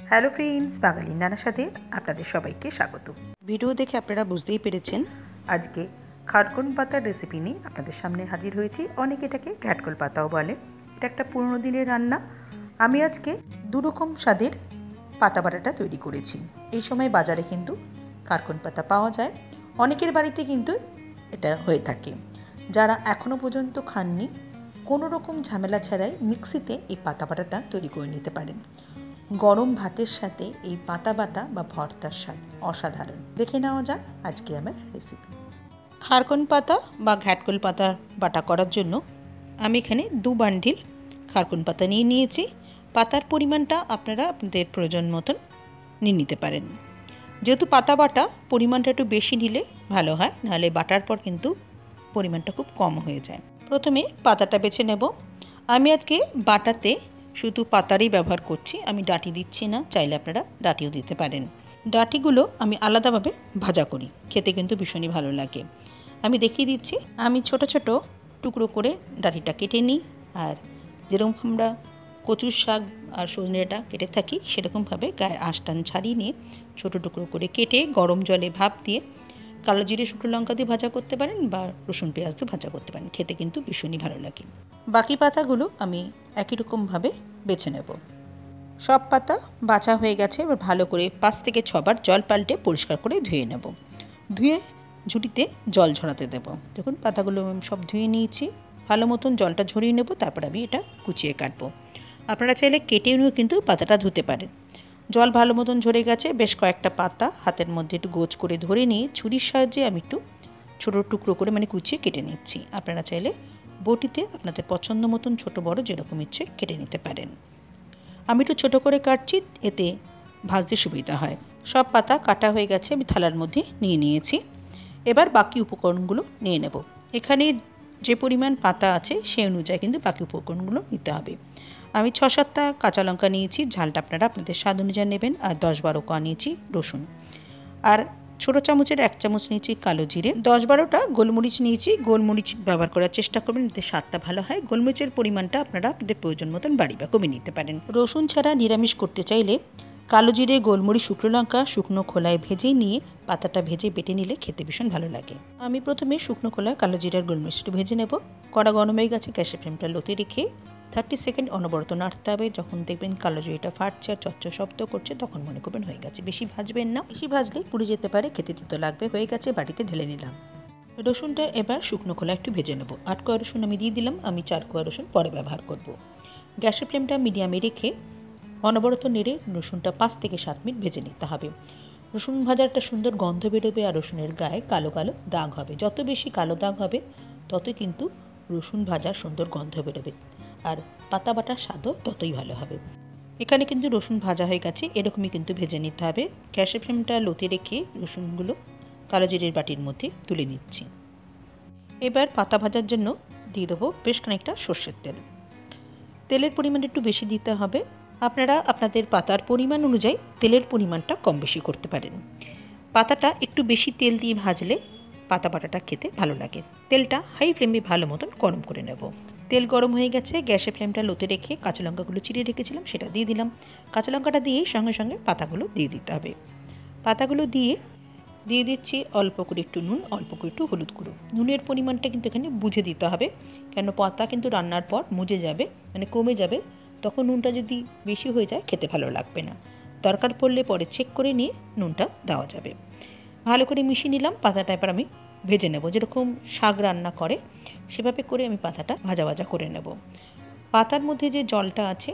Hello friends, বাঙালি নানার সাথে আপনাদের সবাইকে স্বাগত। ভিডিও দেখে আপনারা বুঝতেই পেরেছেন আজকে খারকন পাতার রেসিপি নিয়ে আপনাদের সামনে হাজির হয়েছি। অনেকে এটাকে ঘ্যাটকল পাতাও বলে। এটা একটা পুরনো দিনের রান্না। আমি আজকে দুরকম স্বাদের পাতা বাটাটা তৈরি করেছি। এই সময় বাজারে কিন্তু খারকন পাতা পাওয়া যায়, অনেকের বাড়িতে কিন্তু এটা হয়ে থাকে। যারা এখনও পর্যন্ত খাননি, কোনো রকম ঝামেলা ছাড়াই মিক্সিতে এই পাতা বাটাটা তৈরি করে নিতে পারেন। গরম ভাতের সাথে এই পাতা বাটা বা ভর্তার স্বাদ অসাধারণ। দেখে নেওয়া যাক আজকে আমার রেসিপি। খারকন পাতা বা ঘ্যাটকল পাতা বাটা করার জন্য আমি এখানে 2 বান্ডিল খারকন পাতা নিয়ে নিয়েছি। পাতার পরিমাণটা আপনারা আপনাদের প্রয়োজন মতন নিয়ে নিতে পারেন। যেহেতু পাতা বাটা পরিমাণটা একটু বেশি নিলে ভালো হয়, নাহলে বাটার পর কিন্তু পরিমাণটা খুব কম হয়ে যায়। প্রথমে পাতাটা বেছে নেব। আমি আজকে বাটাতে শুধু পাতারই ব্যবহার করছি, আমি ডাঁটি দিচ্ছি না। চাইলে আপনারা ডাঁটিও দিতে পারেন। ডাঁটিগুলো আমি আলাদাভাবে ভাজা করি, খেতে কিন্তু ভীষণই ভালো লাগে। আমি দেখিয়ে দিচ্ছি। আমি ছোট ছোট টুকরো করে ডাঁটিটা কেটে নিই, আর যেরকম আমরা কচুর শাক আর সজনেটা কেটে থাকি সেরকমভাবে গায়ের আঁশটান ছাড়িয়ে নিয়ে ছোটো টুকরো করে কেটে গরম জলে ভাপ দিয়ে কালো জিরে শুকনো লঙ্কা দিয়ে ভাজা করতে পারেন বা রসুন পেঁয়াজ দিয়ে ভাজা করতে পারেন, খেতে কিন্তু ভীষণই ভালো লাগে। বাকি পাতাগুলো আমি একই রকমভাবে বেছে নেব। সব পাতা বাছা হয়ে গেছে। এবার ভালো করে 5 থেকে 6 বার জল পাল্টে পরিষ্কার করে ধুয়ে নেব। ধুয়ে ঝুড়িতে জল ঝরাতে দেব। দেখুন পাতাগুলো আমি সব ধুয়ে নিয়েছি, ভালো মতন জলটা ঝরিয়ে নেব। তারপর আমি এটা কুচিয়ে কাটবো। আপনারা চাইলে কেটে নিয়েও কিন্তু পাতাটা ধুতে পারেন। জল ভালো মতন ঝরে গেছে। বেশ কয়েকটা পাতা হাতের মধ্যে একটু গোছ করে ধরে নিয়ে ছুরির সাহায্যে আমি একটু ছোটো টুকরো করে কুচিয়ে কেটে নিচ্ছি। আপনারা চাইলে বটিতে আপনাদের পছন্দ মতন ছোটো বড় যেরকম ইচ্ছে কেটে নিতে পারেন। আমি একটু ছোটো করে কাটছি, এতে ভাজতে সুবিধা হয়। সব পাতা কাটা হয়ে গেছে, আমি থালার মধ্যে নিয়ে নিয়েছি। এবার বাকি উপকরণগুলো নিয়ে নেব। এখানে যে পরিমাণ পাতা আছে সেই অনুযায়ী কিন্তু বাকি উপকরণগুলো নিতে হবে। আমি 6-7টা কাঁচা লঙ্কা নিয়েছি, ঝালটা আপনারা আপনাদের স্বাদ অনুযায়ী নেবেন। আর 10-12 কোয়া নিয়েছি রসুন, আর ছোটো চামচের 1 চামচ নিয়েছি কালো জিরে, 10-12টা গোলমরিচ নিয়েছি। গোলমরিচ ব্যবহার করার চেষ্টা করবেন, এতে স্বাদটা ভালো হয়। গোলমরিচের পরিমাণটা আপনারা আপনাদের প্রয়োজন মতন বাড়ি বা কমিয়ে নিতে পারেন। রসুন ছাড়া নিরামিষ করতে চাইলে কালো জিরে, গোলমরিচ, শুকনো লঙ্কা শুকনো খোলায় ভেজে নিয়ে পাতাটা ভেজে বেটে নিলে খেতে ভীষণ ভালো লাগে। আমি প্রথমে শুকনো খোলায় কালো জিরে আর গোলমরিচটা ভেজে নেব। কড়া গরম হয়ে গেছে, গ্যাসের ফ্লেমটা লোতে রেখে 30 সেকেন্ড অনবরত নাড়তে হবে। যখন দেখবেন কালো জিরেটা ফাটছে আর চচ্চ শব্দ করছে, তখন মনে করবেন হয়ে গেছে। বেশি ভাজবেন না, বেশি ভাজলে পুড়ে যেতে পারে, খেতে তিতো লাগবে। হয়ে গেছে, বাটিতে ঢেলে নিলাম। রসুনটা এবার শুকনো খোলা একটু ভেজে নেব। 8 কোয়া রসুন আমি দিয়ে দিলাম। আমি 4 কোয়া রসুন পরে ব্যবহার করব। গ্যাসের ফ্লেমটা মিডিয়ামে রেখে অনবরত নেড়ে রসুনটা 5 থেকে 7 মিনিট ভেজে নিতে হবে। রসুন ভাজার একটা সুন্দর গন্ধ বেরোবে আর রসুনের গায়ে কালো কালো দাগ হবে। যত বেশি কালো দাগ হবে ততই কিন্তু রসুন ভাজার সুন্দর গন্ধ বেরোবে, আর পাতা বাটার স্বাদও ততই ভালো হবে। এখানে কিন্তু রসুন ভাজা হয়ে গেছে, এরকমই কিন্তু ভেজে নিতে হবে। গ্যাসের ফ্লেমটা লোতে রেখে রসুনগুলো কালো জিরের বাটির মধ্যে তুলে নিচ্ছি। এবার পাতা ভাজার জন্য দিয়ে দেবো বেশ খানিকটা সর্ষের তেল। তেলের পরিমাণ একটু বেশি দিতে হবে। আপনারা আপনাদের পাতার পরিমাণ অনুযায়ী তেলের পরিমাণটা কম বেশি করতে পারেন। পাতাটা একটু বেশি তেল দিয়ে ভাজলে পাতা বাটাটা খেতে ভালো লাগে। তেলটা হাই ফ্লেমে ভালো মতন গরম করে নেব। তেল গরম হয়ে গেছে, গ্যাসের ফ্লেমটা লোতে রেখে কাঁচা লঙ্কাগুলো চিড়ে রেখেছিলাম সেটা দিয়ে দিলাম। কাঁচা লঙ্কাটা দিয়েই সঙ্গে সঙ্গে পাতাগুলো দিয়ে দিতে হবে। পাতাগুলো দিয়ে দিচ্ছি অল্প করে একটু নুন, অল্প করে একটু হলুদ গুঁড়ো। নুনের পরিমাণটা কিন্তু এখানে বুঝে দিতে হবে, কেন পাতা কিন্তু রান্নার পর মুজে যাবে, কমে যাবে। তখন নুনটা যদি বেশি হয়ে যায় খেতে ভালো লাগবে না। দরকার পড়লে পরে চেক করে নিয়ে নুনটা দেওয়া যাবে। ভালো করে মিশিয়ে নিলাম। পাতাটা এবার আমি ভেজে নেব, যেরকম শাক রান্না করে সেভাবে করে আমি পাতাটা ভাজা ভাজা করে নেব। পাতার মধ্যে যে জলটা আছে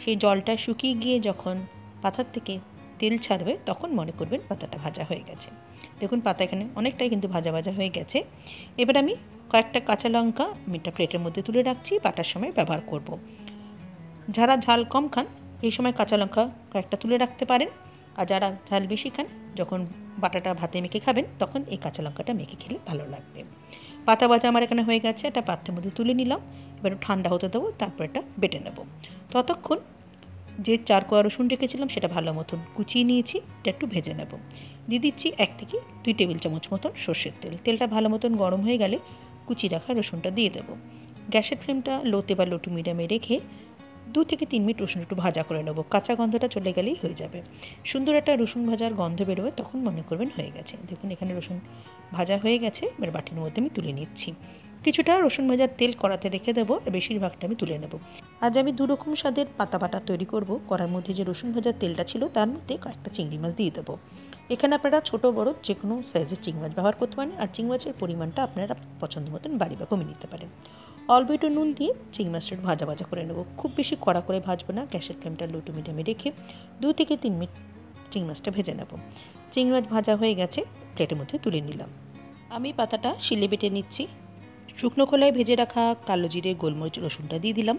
সেই জলটা শুকিয়ে গিয়ে যখন পাতার থেকে তেল ছাড়বে তখন মনে করবেন পাতাটা ভাজা হয়ে গেছে। দেখুন পাতা এখানে অনেকটাই কিন্তু ভাজা ভাজা হয়ে গেছে। এবার আমি কয়েকটা কাঁচা লঙ্কা আমি একটা প্লেটের মধ্যে তুলে রাখছি, বাটার সময় ব্যবহার করব। যারা ঝাল কম খান এই সময় কাঁচা লঙ্কা কয়েকটা তুলে রাখতে পারেন, আর যারা ঝাল বেশি খান যখন বাটাটা ভাতে মেখে খাবেন তখন এই কাঁচা লঙ্কাটা মেখে খেলে ভালো লাগবে। পাতা ভাজা আমার এখানে হয়ে গেছে, একটা পাত্রের মধ্যে তুলে নিলাম। এবার ঠান্ডা হতে দেবো, তারপর এটা বেটে নেব। ততক্ষণ যে 4 কোয়া রসুন রেখেছিলাম সেটা ভালো মতন কুচিয়ে নিয়েছি, এটা একটু ভেজে নেব। দিয়ে দিচ্ছি 1 থেকে 2 টেবিল চামচ মতন সর্ষের তেল। তেলটা ভালো মতন গরম হয়ে গেলে কুচিয়ে রাখা রসুনটা দিয়ে দেবো। গ্যাসের ফ্লেমটা লোতে বা লো টু মিডিয়ামে রেখে 2 থেকে 3 মিনিট রসুন একটু ভাজা করে নেব, কাঁচা গন্ধটা চলে গেলেই হয়ে যাবে। সুন্দর একটা রসুন ভাজার গন্ধ বেরোবে, তখন মনে করবেন হয়ে গেছে। দেখুন এখানে রসুন ভাজা হয়ে গেছে, এবার বাটির মধ্যে আমি তুলে নিচ্ছি। কিছুটা রসুন ভাজার তেল কড়াতে রেখে দেবো, আর বেশিরভাগটা আমি তুলে নেব। আজ আমি 2 রকম স্বাদের পাতা বাটা তৈরি করব। কড়ার মধ্যে যে রসুন ভাজার তেলটা ছিল তার মধ্যে কয়েকটা চিংড়ি মাছ দিয়ে দেবো। এখানে আপনারা ছোটো বড়ো যে কোনো সাইজের চিংড়ি মাছ ব্যবহার করতে পারেন, আর চিংড়ি মাছের পরিমাণটা আপনারা পছন্দ মতন বাড়ি বা কমিয়ে নিতে পারেন। অল্প একটু নুন দিয়ে চিংড়ি মাছটা ভাজা ভাজা করে নেব। খুব বেশি কড়া করে ভাজবো না, গ্যাসের ফ্লেমটা লো টু মিডিয়ামে রেখে 2 থেকে 3 মিনিট চিংড়ি মাছটা ভেজে নেব। চিংড়ি মাছ ভাজা হয়ে গেছে, প্লেটের মধ্যে তুলে নিলাম। আমি পাতাটা শিলে বেটে নিচ্ছি। শুকনো খোলায় ভেজে রাখা কালো জিরে, গোলমরিচ, রসুনটা দিয়ে দিলাম।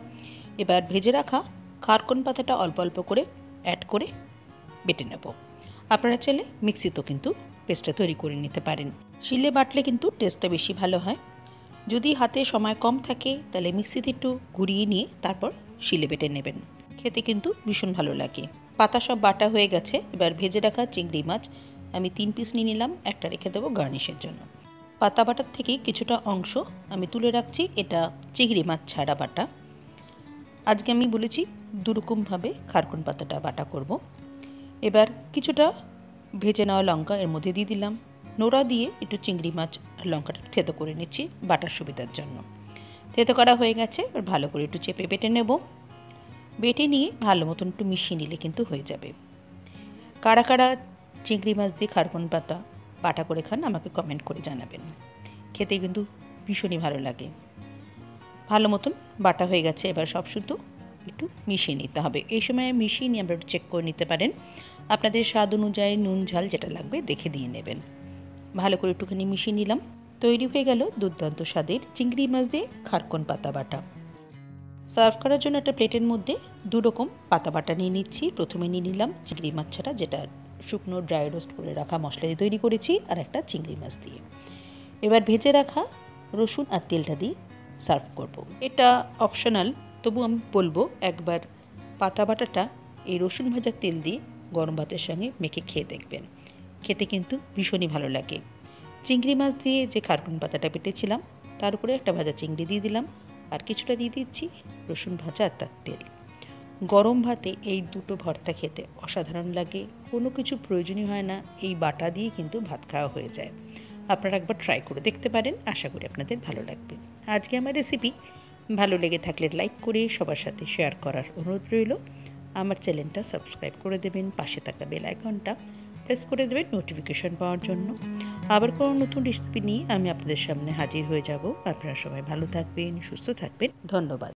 এবার ভেজে রাখা খারকন পাতাটা অল্প অল্প করে অ্যাড করে বেটে নেব। আপনারা চাইলে মিক্সিতেও কিন্তু পেস্টটা তৈরি করে নিতে পারেন। শিলে বাটলে কিন্তু টেস্টটা বেশি ভালো হয়। যদি হাতে সময় কম থাকে তাহলে মিক্সিতে একটু ঘুরিয়ে নিয়ে তারপর শিলে বেটে নেবেন, খেতে কিন্তু ভীষণ ভালো লাগে। পাতা সব বাটা হয়ে গেছে, এবার ভেজে রাখা চিংড়ি মাছ আমি 3 পিস নিয়ে নিলাম, একটা রেখে দেবো গার্নিশের জন্য। পাতা বাটার থেকে কিছুটা অংশ আমি তুলে রাখছি, এটা চিংড়ি মাছ ছাড়া বাটা। আজকে আমি বলেছি 2 রকমভাবে খারকন পাতাটা বাটা করব। এবার কিছুটা ভেজে নেওয়া লঙ্কা এর মধ্যে দিয়ে দিলাম। নোড়া দিয়ে একটু চিংড়ি মাছ আর লঙ্কাটা থেতো করে নিচ্ছি বাটার সুবিধার জন্য। থেতো করা হয়ে গেছে, এবার ভালো করে একটু চেপে বেটে নেব। বেটে নিয়ে ভালো মতন একটু মিশিয়ে নিলে কিন্তু হয়ে যাবে। কারা কারা চিংড়ি মাছ দিয়ে খারকন পাতা বাটা করে খান আমাকে কমেন্ট করে জানাবেন, খেতে কিন্তু ভীষণই ভালো লাগে। ভালো মতন বাটা হয়ে গেছে, এবার সব শুধু একটু মিশিয়ে নিতে হবে। এই সময় মিশিয়ে নিয়ে আমরা একটু চেক করে নিতে পারেন, আপনাদের স্বাদ অনুযায়ী নুন ঝাল যেটা লাগবে দেখে দিয়ে নেবেন। ভালো করে একটুখানি মিশিয়ে নিলাম। তৈরি হয়ে গেল দুর্দান্ত স্বাদের চিংড়ি মাছ দিয়ে খারকন পাতা বাটা। সার্ভ করার জন্য একটা প্লেটের মধ্যে 2 রকম পাতা বাটা নিয়ে নিচ্ছি। প্রথমে নিয়ে নিলাম চিংড়ি মাছ ছাড়া, যেটা শুকনো ড্রাই রোস্ট করে রাখা মশলা দিয়ে তৈরি করেছি, আর একটা চিংড়ি মাছ দিয়ে। এবার ভেজে রাখা রসুন আর তেলটা দিয়ে সার্ভ করব। এটা অপশনাল, তবু আমি বলবো একবার পাতা বাটাটা এই রসুন ভাজার তেল দিয়ে গরম ভাতের সঙ্গে মেখে খেয়ে দেখবেন, খেতে কিন্তু ভীষণই ভালো লাগে। চিংড়ি মাছ দিয়ে যে খারকন পাতাটা বেটেছিলাম তার উপরে একটা ভাজা চিংড়ি দিয়ে দিলাম, আর কিছুটা দিয়ে দিচ্ছি রসুন ভাজা আর তার তেল। গরম ভাতে এই দুটো ভর্তা খেতে অসাধারণ লাগে, কোনো কিছু প্রয়োজনই হয় না, এই বাটা দিয়ে কিন্তু ভাত খাওয়া হয়ে যায়। আপনারা একবার ট্রাই করে দেখতে পারেন, আশা করি আপনাদের ভালো লাগবে। আজকে আমার রেসিপি ভালো লেগে থাকলে লাইক করে সবার সাথে শেয়ার করার অনুরোধ রইল। আমার চ্যানেলটা সাবস্ক্রাইব করে দেবেন, পাশে থাকা বেল আইকনটা প্রেস করে দেবেন নোটিফিকেশন পাওয়ার জন্য। আবার কোনো নতুন রেসিপি নিয়ে আমি আপনাদের সামনে হাজির হয়ে যাব। আপনারা সবাই ভালো থাকবেন, সুস্থ থাকবেন। ধন্যবাদ।